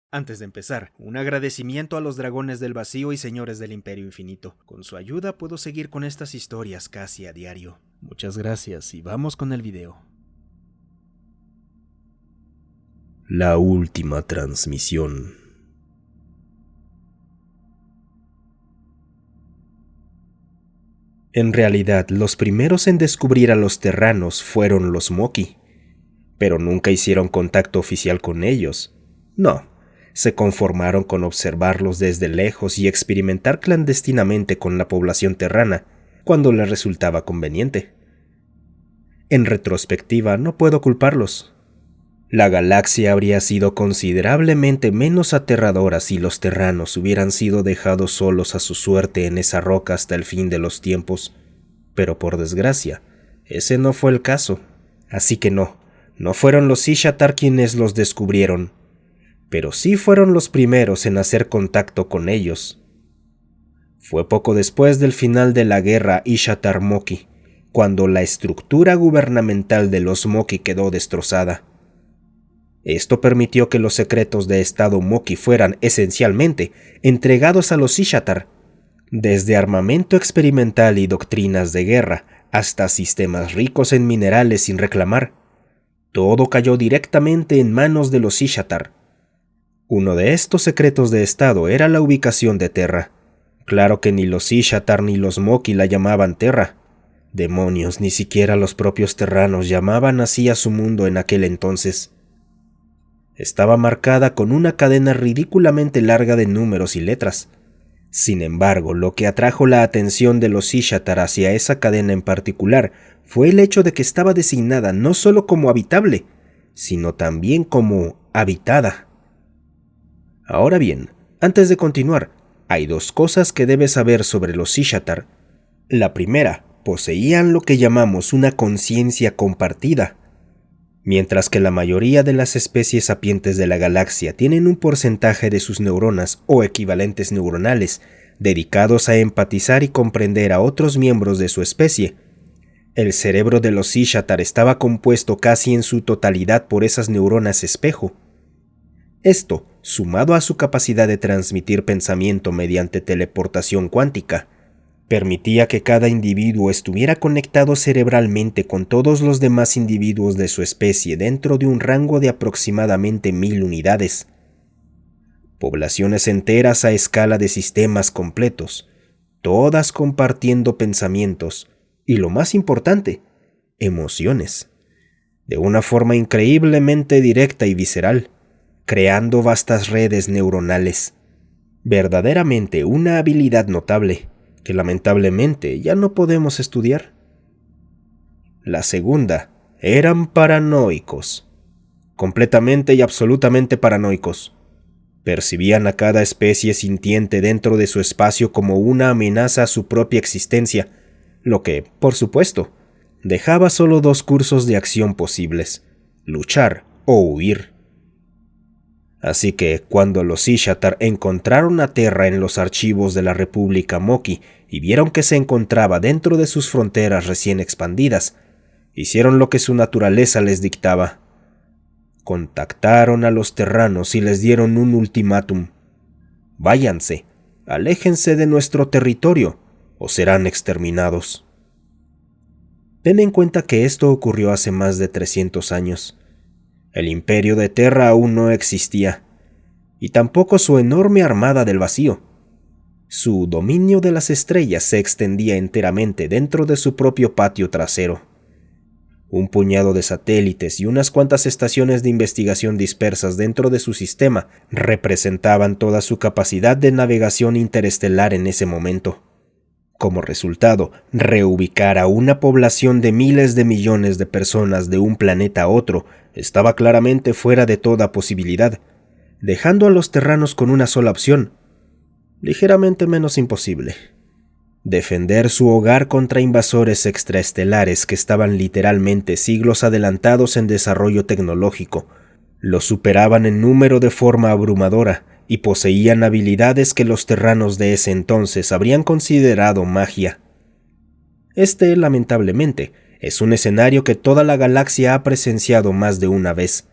Antes de empezar, un agradecimiento a los dragones del vacío y señores del Imperio Infinito. Con su ayuda puedo seguir con estas historias casi a diario. Muchas gracias y vamos con el video. La última transmisión. En realidad, los primeros en descubrir a los terranos fueron los Moki, pero nunca hicieron contacto oficial con ellos. No, se conformaron con observarlos desde lejos y experimentar clandestinamente con la población terrana cuando les resultaba conveniente. En retrospectiva, no puedo culparlos. La galaxia habría sido considerablemente menos aterradora si los terranos hubieran sido dejados solos a su suerte en esa roca hasta el fin de los tiempos, pero por desgracia, ese no fue el caso. Así que no fueron los Ishatar quienes los descubrieron, pero sí fueron los primeros en hacer contacto con ellos. Fue poco después del final de la guerra Ishatar-Moki, cuando la estructura gubernamental de los Moki quedó destrozada. Esto permitió que los secretos de Estado Moki fueran, esencialmente, entregados a los Ishatar, desde armamento experimental y doctrinas de guerra, hasta sistemas ricos en minerales sin reclamar. Todo cayó directamente en manos de los Ishatar. Uno de estos secretos de Estado era la ubicación de Terra. Claro que ni los Ishatar ni los Moki la llamaban Terra. Demonios, ni siquiera los propios terranos llamaban así a su mundo en aquel entonces. Estaba marcada con una cadena ridículamente larga de números y letras. Sin embargo, lo que atrajo la atención de los Ishatar hacia esa cadena en particular fue el hecho de que estaba designada no solo como habitable, sino también como habitada. Ahora bien, antes de continuar, hay dos cosas que debes saber sobre los Ishatar. La primera, poseían lo que llamamos una conciencia compartida. Mientras que la mayoría de las especies sapientes de la galaxia tienen un porcentaje de sus neuronas o equivalentes neuronales dedicados a empatizar y comprender a otros miembros de su especie, el cerebro de los Ishatar estaba compuesto casi en su totalidad por esas neuronas espejo. Esto, sumado a su capacidad de transmitir pensamiento mediante teleportación cuántica, permitía que cada individuo estuviera conectado cerebralmente con todos los demás individuos de su especie dentro de un rango de aproximadamente 1000 unidades. Poblaciones enteras a escala de sistemas completos, todas compartiendo pensamientos y, lo más importante, emociones, de una forma increíblemente directa y visceral, creando vastas redes neuronales. Verdaderamente una habilidad notable, que lamentablemente ya no podemos estudiar. La segunda, eran paranoicos. Completamente y absolutamente paranoicos. Percibían a cada especie sintiente dentro de su espacio como una amenaza a su propia existencia, lo que, por supuesto, dejaba solo dos cursos de acción posibles: luchar o huir. Así que, cuando los Ishatar encontraron a Terra en los archivos de la República Moki y vieron que se encontraba dentro de sus fronteras recién expandidas, hicieron lo que su naturaleza les dictaba. Contactaron a los terranos y les dieron un ultimátum: váyanse, aléjense de nuestro territorio, o serán exterminados. Ten en cuenta que esto ocurrió hace más de 300 años. El imperio de Terra aún no existía, y tampoco su enorme armada del vacío. Su dominio de las estrellas se extendía enteramente dentro de su propio patio trasero. Un puñado de satélites y unas cuantas estaciones de investigación dispersas dentro de su sistema representaban toda su capacidad de navegación interestelar en ese momento. Como resultado, reubicar a una población de miles de millones de personas de un planeta a otro estaba claramente fuera de toda posibilidad, dejando a los terranos con una sola opción, ligeramente menos imposible: defender su hogar contra invasores extraestelares que estaban literalmente siglos adelantados en desarrollo tecnológico, los superaban en número de forma abrumadora y poseían habilidades que los terranos de ese entonces habrían considerado magia. Este, lamentablemente, es un escenario que toda la galaxia ha presenciado más de una vez.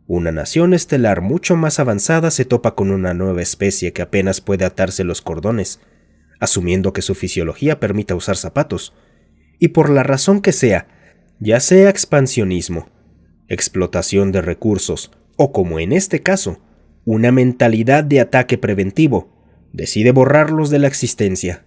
Una nación estelar mucho más avanzada se topa con una nueva especie que apenas puede atarse los cordones, asumiendo que su fisiología permita usar zapatos, y por la razón que sea, ya sea expansionismo, explotación de recursos o, como en este caso, una mentalidad de ataque preventivo, decide borrarlos de la existencia.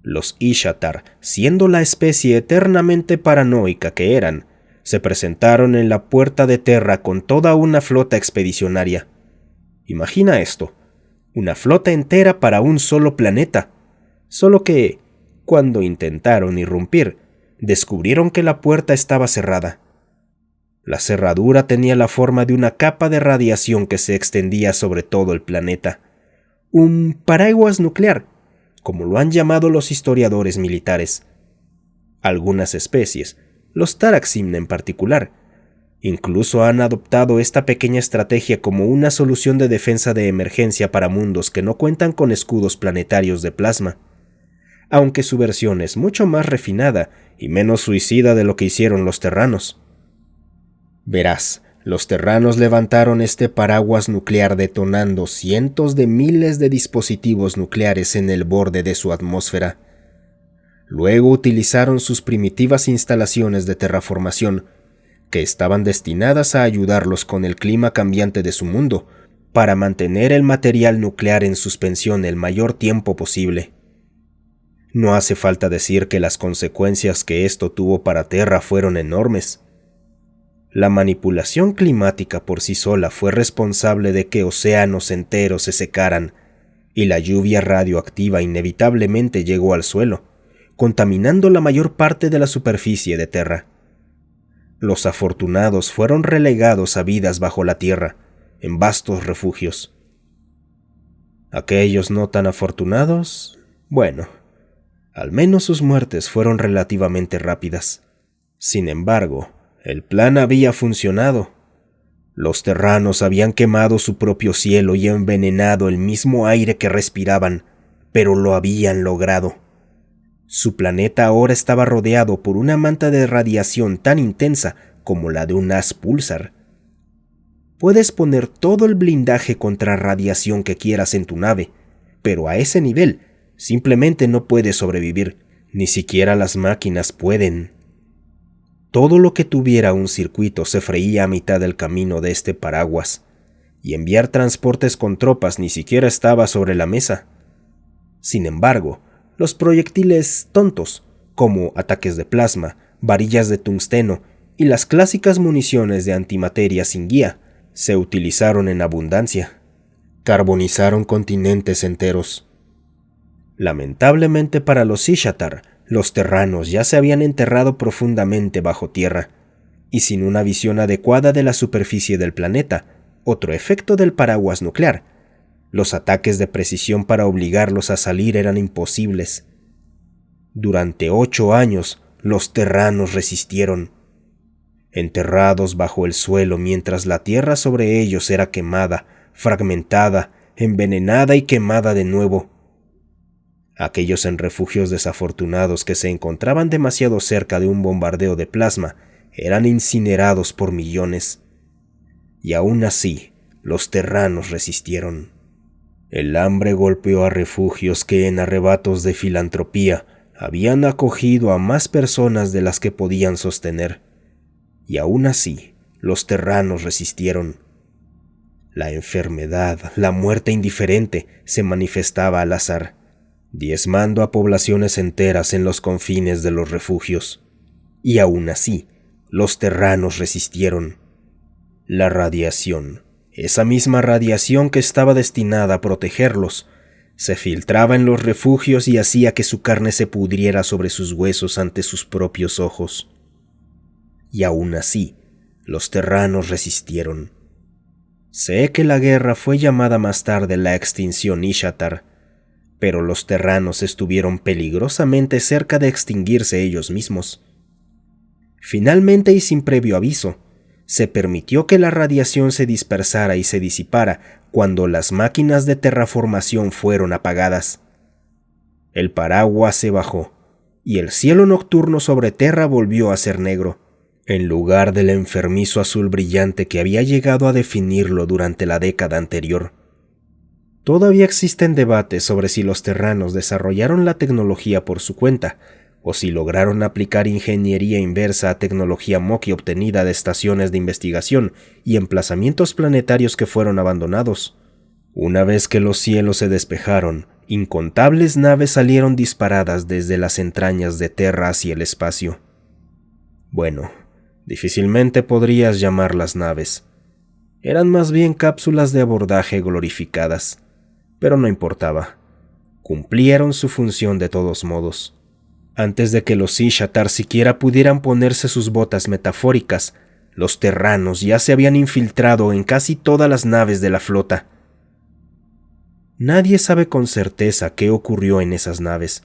Los Ishatar, siendo la especie eternamente paranoica que eran, se presentaron en la puerta de Terra con toda una flota expedicionaria. Imagina esto, una flota entera para un solo planeta, solo que, cuando intentaron irrumpir, descubrieron que la puerta estaba cerrada. La cerradura tenía la forma de una capa de radiación que se extendía sobre todo el planeta. Un paraguas nuclear, como lo han llamado los historiadores militares. Algunas especies, los Taraxim en particular, incluso han adoptado esta pequeña estrategia como una solución de defensa de emergencia para mundos que no cuentan con escudos planetarios de plasma, aunque su versión es mucho más refinada y menos suicida de lo que hicieron los terranos. Verás, los terranos levantaron este paraguas nuclear detonando cientos de miles de dispositivos nucleares en el borde de su atmósfera. Luego utilizaron sus primitivas instalaciones de terraformación, que estaban destinadas a ayudarlos con el clima cambiante de su mundo, para mantener el material nuclear en suspensión el mayor tiempo posible. No hace falta decir que las consecuencias que esto tuvo para Terra fueron enormes. La manipulación climática por sí sola fue responsable de que océanos enteros se secaran, y la lluvia radioactiva inevitablemente llegó al suelo, contaminando la mayor parte de la superficie de Terra. Los afortunados fueron relegados a vidas bajo la tierra, en vastos refugios. Aquellos no tan afortunados, bueno, al menos sus muertes fueron relativamente rápidas. Sin embargo, el plan había funcionado. Los terranos habían quemado su propio cielo y envenenado el mismo aire que respiraban, pero lo habían logrado. Su planeta ahora estaba rodeado por una manta de radiación tan intensa como la de un haz púlsar. Puedes poner todo el blindaje contra radiación que quieras en tu nave, pero a ese nivel simplemente no puedes sobrevivir, ni siquiera las máquinas pueden. Todo lo que tuviera un circuito se freía a mitad del camino de este paraguas, y enviar transportes con tropas ni siquiera estaba sobre la mesa. Sin embargo, los proyectiles tontos, como ataques de plasma, varillas de tungsteno y las clásicas municiones de antimateria sin guía, se utilizaron en abundancia. Carbonizaron continentes enteros. Lamentablemente para los Ishatar, los terranos ya se habían enterrado profundamente bajo tierra, y sin una visión adecuada de la superficie del planeta, otro efecto del paraguas nuclear, los ataques de precisión para obligarlos a salir eran imposibles. Durante 8 años, los terranos resistieron, enterrados bajo el suelo mientras la tierra sobre ellos era quemada, fragmentada, envenenada y quemada de nuevo. Aquellos en refugios desafortunados que se encontraban demasiado cerca de un bombardeo de plasma eran incinerados por millones. Y aún así, los terranos resistieron. El hambre golpeó a refugios que en arrebatos de filantropía habían acogido a más personas de las que podían sostener. Y aún así, los terranos resistieron. La enfermedad, la muerte indiferente, se manifestaba al azar, diezmando a poblaciones enteras en los confines de los refugios. Y aún así, los terranos resistieron. La radiación, esa misma radiación que estaba destinada a protegerlos, se filtraba en los refugios y hacía que su carne se pudriera sobre sus huesos ante sus propios ojos. Y aún así, los terranos resistieron. Sé que la guerra fue llamada más tarde la extinción Ishatar, pero los terranos estuvieron peligrosamente cerca de extinguirse ellos mismos. Finalmente y sin previo aviso, se permitió que la radiación se dispersara y se disipara cuando las máquinas de terraformación fueron apagadas. El paraguas se bajó, y el cielo nocturno sobre Terra volvió a ser negro, en lugar del enfermizo azul brillante que había llegado a definirlo durante la década anterior. Todavía existen debates sobre si los terranos desarrollaron la tecnología por su cuenta, o si lograron aplicar ingeniería inversa a tecnología Moki obtenida de estaciones de investigación y emplazamientos planetarios que fueron abandonados. Una vez que los cielos se despejaron, incontables naves salieron disparadas desde las entrañas de Terra hacia el espacio. Bueno, difícilmente podrías llamarlas naves. Eran más bien cápsulas de abordaje glorificadas, pero no importaba. Cumplieron su función de todos modos. Antes de que los Ishatar siquiera pudieran ponerse sus botas metafóricas, los terranos ya se habían infiltrado en casi todas las naves de la flota. Nadie sabe con certeza qué ocurrió en esas naves.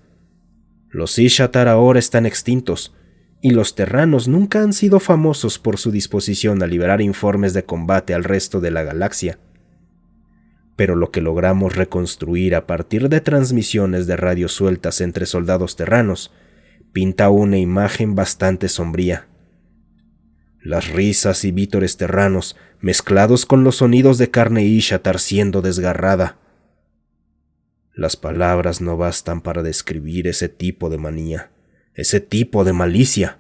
Los Ishatar ahora están extintos, y los terranos nunca han sido famosos por su disposición a liberar informes de combate al resto de la galaxia. Pero lo que logramos reconstruir a partir de transmisiones de radio sueltas entre soldados terranos pinta una imagen bastante sombría. Las risas y vítores terranos mezclados con los sonidos de carne Ishatar siendo desgarrada. Las palabras no bastan para describir ese tipo de manía, ese tipo de malicia.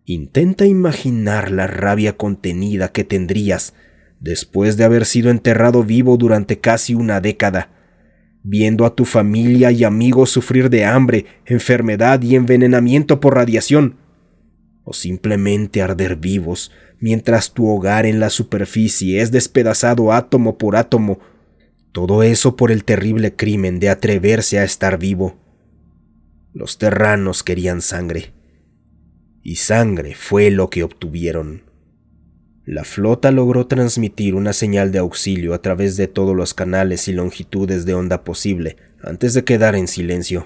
Intenta imaginar la rabia contenida que tendrías después de haber sido enterrado vivo durante casi una década, viendo a tu familia y amigos sufrir de hambre, enfermedad y envenenamiento por radiación, o simplemente arder vivos mientras tu hogar en la superficie es despedazado átomo por átomo, todo eso por el terrible crimen de atreverse a estar vivo. Los terranos querían sangre, y sangre fue lo que obtuvieron. La flota logró transmitir una señal de auxilio a través de todos los canales y longitudes de onda posible antes de quedar en silencio.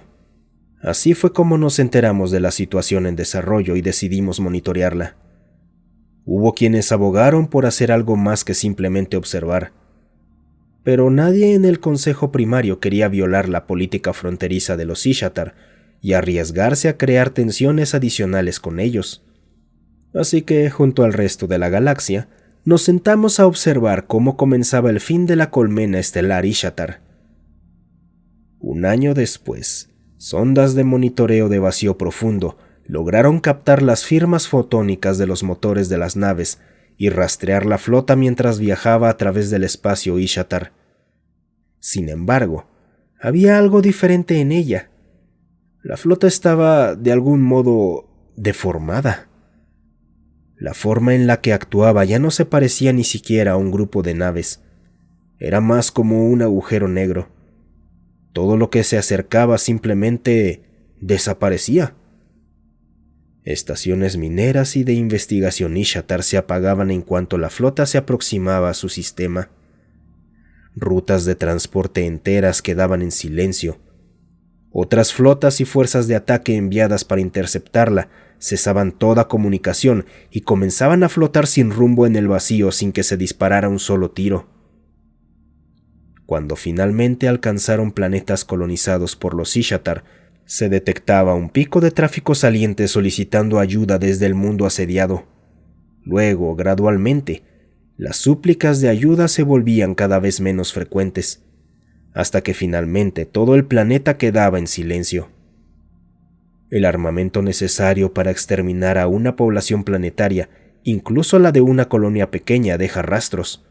Así fue como nos enteramos de la situación en desarrollo y decidimos monitorearla. Hubo quienes abogaron por hacer algo más que simplemente observar, pero nadie en el Consejo Primario quería violar la política fronteriza de los Ishatar y arriesgarse a crear tensiones adicionales con ellos. Así que, junto al resto de la galaxia, nos sentamos a observar cómo comenzaba el fin de la colmena estelar Ishatar. Un año después, sondas de monitoreo de vacío profundo lograron captar las firmas fotónicas de los motores de las naves y rastrear la flota mientras viajaba a través del espacio Ishatar. Sin embargo, había algo diferente en ella. La flota estaba, de algún modo, deformada. La forma en la que actuaba ya no se parecía ni siquiera a un grupo de naves. Era más como un agujero negro. Todo lo que se acercaba simplemente desaparecía. Estaciones mineras y de investigación Ishatar se apagaban en cuanto la flota se aproximaba a su sistema. Rutas de transporte enteras quedaban en silencio. Otras flotas y fuerzas de ataque enviadas para interceptarla cesaban toda comunicación y comenzaban a flotar sin rumbo en el vacío sin que se disparara un solo tiro. Cuando finalmente alcanzaron planetas colonizados por los Ishatar, se detectaba un pico de tráfico saliente solicitando ayuda desde el mundo asediado. Luego, gradualmente, las súplicas de ayuda se volvían cada vez menos frecuentes, hasta que finalmente todo el planeta quedaba en silencio. El armamento necesario para exterminar a una población planetaria, incluso la de una colonia pequeña, deja rastros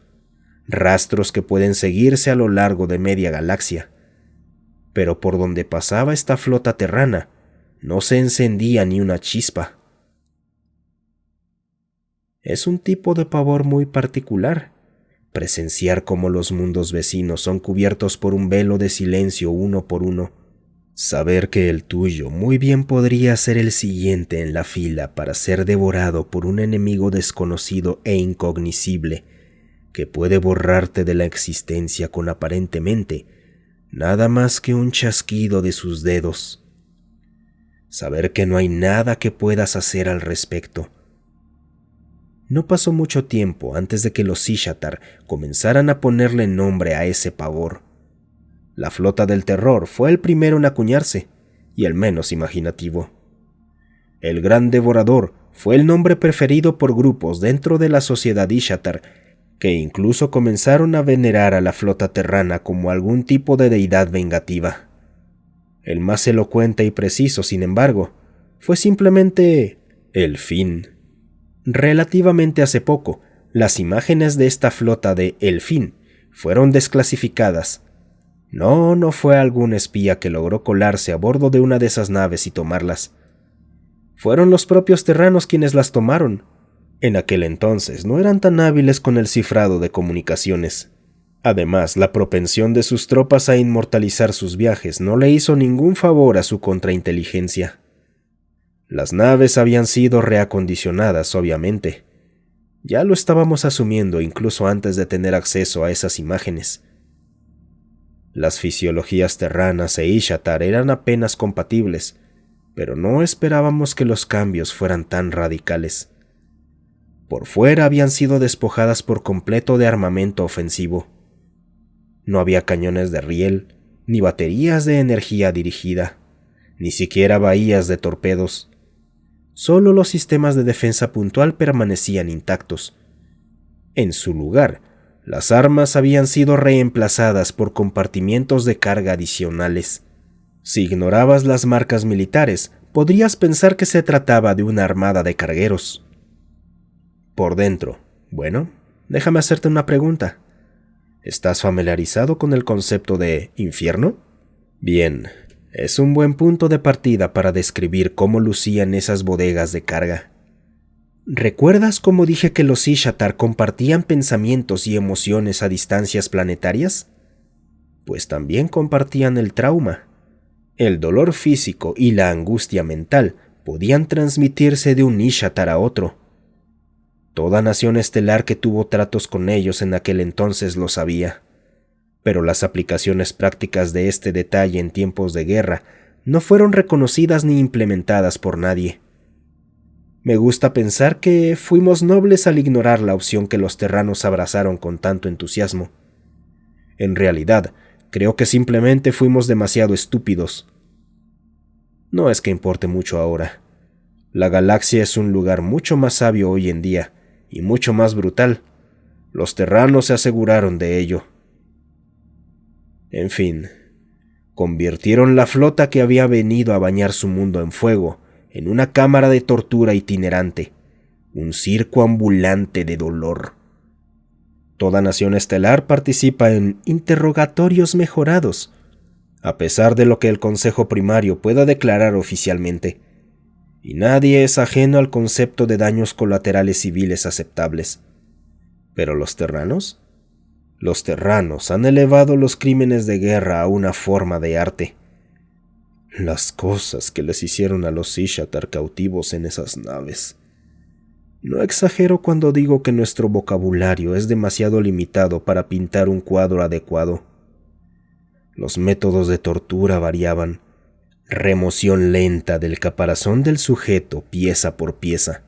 que pueden seguirse a lo largo de media galaxia. Pero por donde pasaba esta flota terrana, no se encendía ni una chispa. Es un tipo de pavor muy particular, presenciar cómo los mundos vecinos son cubiertos por un velo de silencio uno por uno. Saber que el tuyo muy bien podría ser el siguiente en la fila para ser devorado por un enemigo desconocido e incognoscible, que puede borrarte de la existencia con aparentemente nada más que un chasquido de sus dedos. Saber que no hay nada que puedas hacer al respecto. No pasó mucho tiempo antes de que los Ishatar comenzaran a ponerle nombre a ese pavor. La flota del terror fue el primero en acuñarse, y el menos imaginativo. El Gran Devorador fue el nombre preferido por grupos dentro de la sociedad Ishtar, que incluso comenzaron a venerar a la flota terrana como algún tipo de deidad vengativa. El más elocuente y preciso, sin embargo, fue simplemente el fin. Relativamente hace poco, las imágenes de esta flota de El Fin fueron desclasificadas. No fue algún espía que logró colarse a bordo de una de esas naves y tomarlas. Fueron los propios terranos quienes las tomaron. En aquel entonces no eran tan hábiles con el cifrado de comunicaciones. Además, la propensión de sus tropas a inmortalizar sus viajes no le hizo ningún favor a su contrainteligencia. Las naves habían sido reacondicionadas, obviamente. Ya lo estábamos asumiendo incluso antes de tener acceso a esas imágenes. Las fisiologías terranas e Ishtar eran apenas compatibles, pero no esperábamos que los cambios fueran tan radicales. Por fuera habían sido despojadas por completo de armamento ofensivo. No había cañones de riel, ni baterías de energía dirigida, ni siquiera bahías de torpedos. Solo los sistemas de defensa puntual permanecían intactos. En su lugar, las armas habían sido reemplazadas por compartimientos de carga adicionales. Si ignorabas las marcas militares, podrías pensar que se trataba de una armada de cargueros. Por dentro, bueno, déjame hacerte una pregunta. ¿Estás familiarizado con el concepto de infierno? Bien, es un buen punto de partida para describir cómo lucían esas bodegas de carga. ¿Recuerdas cómo dije que los Ishtar compartían pensamientos y emociones a distancias planetarias? Pues también compartían el trauma. El dolor físico y la angustia mental podían transmitirse de un Ishtar a otro. Toda nación estelar que tuvo tratos con ellos en aquel entonces lo sabía. Pero las aplicaciones prácticas de este detalle en tiempos de guerra no fueron reconocidas ni implementadas por nadie. Me gusta pensar que fuimos nobles al ignorar la opción que los terranos abrazaron con tanto entusiasmo. En realidad, creo que simplemente fuimos demasiado estúpidos. No es que importe mucho ahora. La galaxia es un lugar mucho más sabio hoy en día, y mucho más brutal. Los terranos se aseguraron de ello. En fin, convirtieron la flota que había venido a bañar su mundo en fuego en una cámara de tortura itinerante, un circo ambulante de dolor. Toda nación estelar participa en interrogatorios mejorados, a pesar de lo que el Consejo Primario pueda declarar oficialmente, y nadie es ajeno al concepto de daños colaterales civiles aceptables. ¿Pero los terranos? Los terranos han elevado los crímenes de guerra a una forma de arte. Las cosas que les hicieron a los Ishtar cautivos en esas naves. No exagero cuando digo que nuestro vocabulario es demasiado limitado para pintar un cuadro adecuado. Los métodos de tortura variaban. Remoción lenta del caparazón del sujeto pieza por pieza.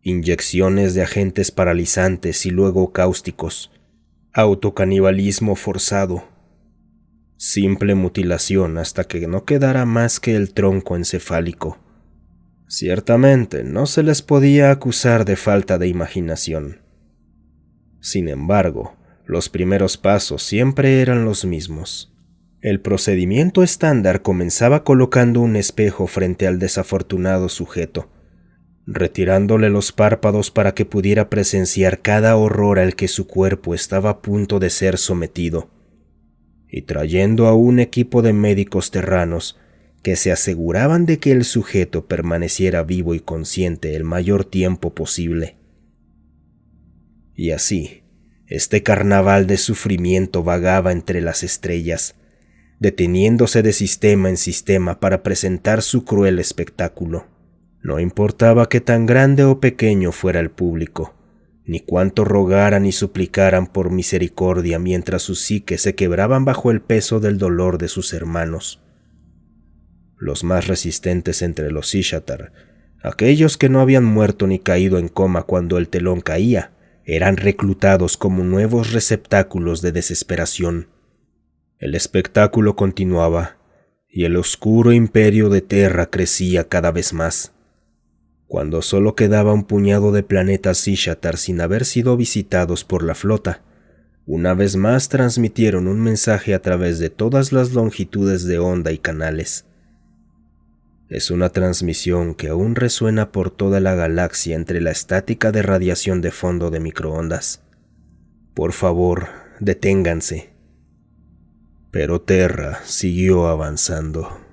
Inyecciones de agentes paralizantes y luego cáusticos. Autocanibalismo forzado. Simple mutilación hasta que no quedara más que el tronco encefálico. Ciertamente, no se les podía acusar de falta de imaginación. Sin embargo, los primeros pasos siempre eran los mismos. El procedimiento estándar comenzaba colocando un espejo frente al desafortunado sujeto, retirándole los párpados para que pudiera presenciar cada horror al que su cuerpo estaba a punto de ser sometido, y trayendo a un equipo de médicos terranos que se aseguraban de que el sujeto permaneciera vivo y consciente el mayor tiempo posible. Y así, este carnaval de sufrimiento vagaba entre las estrellas, deteniéndose de sistema en sistema para presentar su cruel espectáculo. No importaba qué tan grande o pequeño fuera el público, ni cuánto rogaran y suplicaran por misericordia mientras sus psiques se quebraban bajo el peso del dolor de sus hermanos. Los más resistentes entre los Ishtar, aquellos que no habían muerto ni caído en coma cuando el telón caía, eran reclutados como nuevos receptáculos de desesperación. El espectáculo continuaba, y el oscuro imperio de Terra crecía cada vez más. cuando solo quedaba un puñado de planetas Sishatar sin haber sido visitados por la flota, una vez más transmitieron un mensaje a través de todas las longitudes de onda y canales. Es una transmisión que aún resuena por toda la galaxia entre la estática de radiación de fondo de microondas. Por favor, deténganse. Pero Terra siguió avanzando.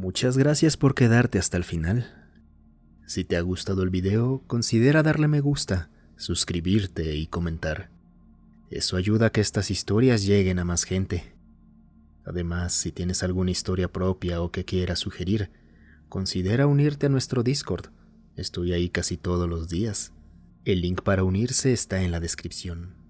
Muchas gracias por quedarte hasta el final. Si te ha gustado el video, considera darle me gusta, suscribirte y comentar. Eso ayuda a que estas historias lleguen a más gente. Además, si tienes alguna historia propia o que quieras sugerir, considera unirte a nuestro Discord. Estoy ahí casi todos los días. El link para unirse está en la descripción.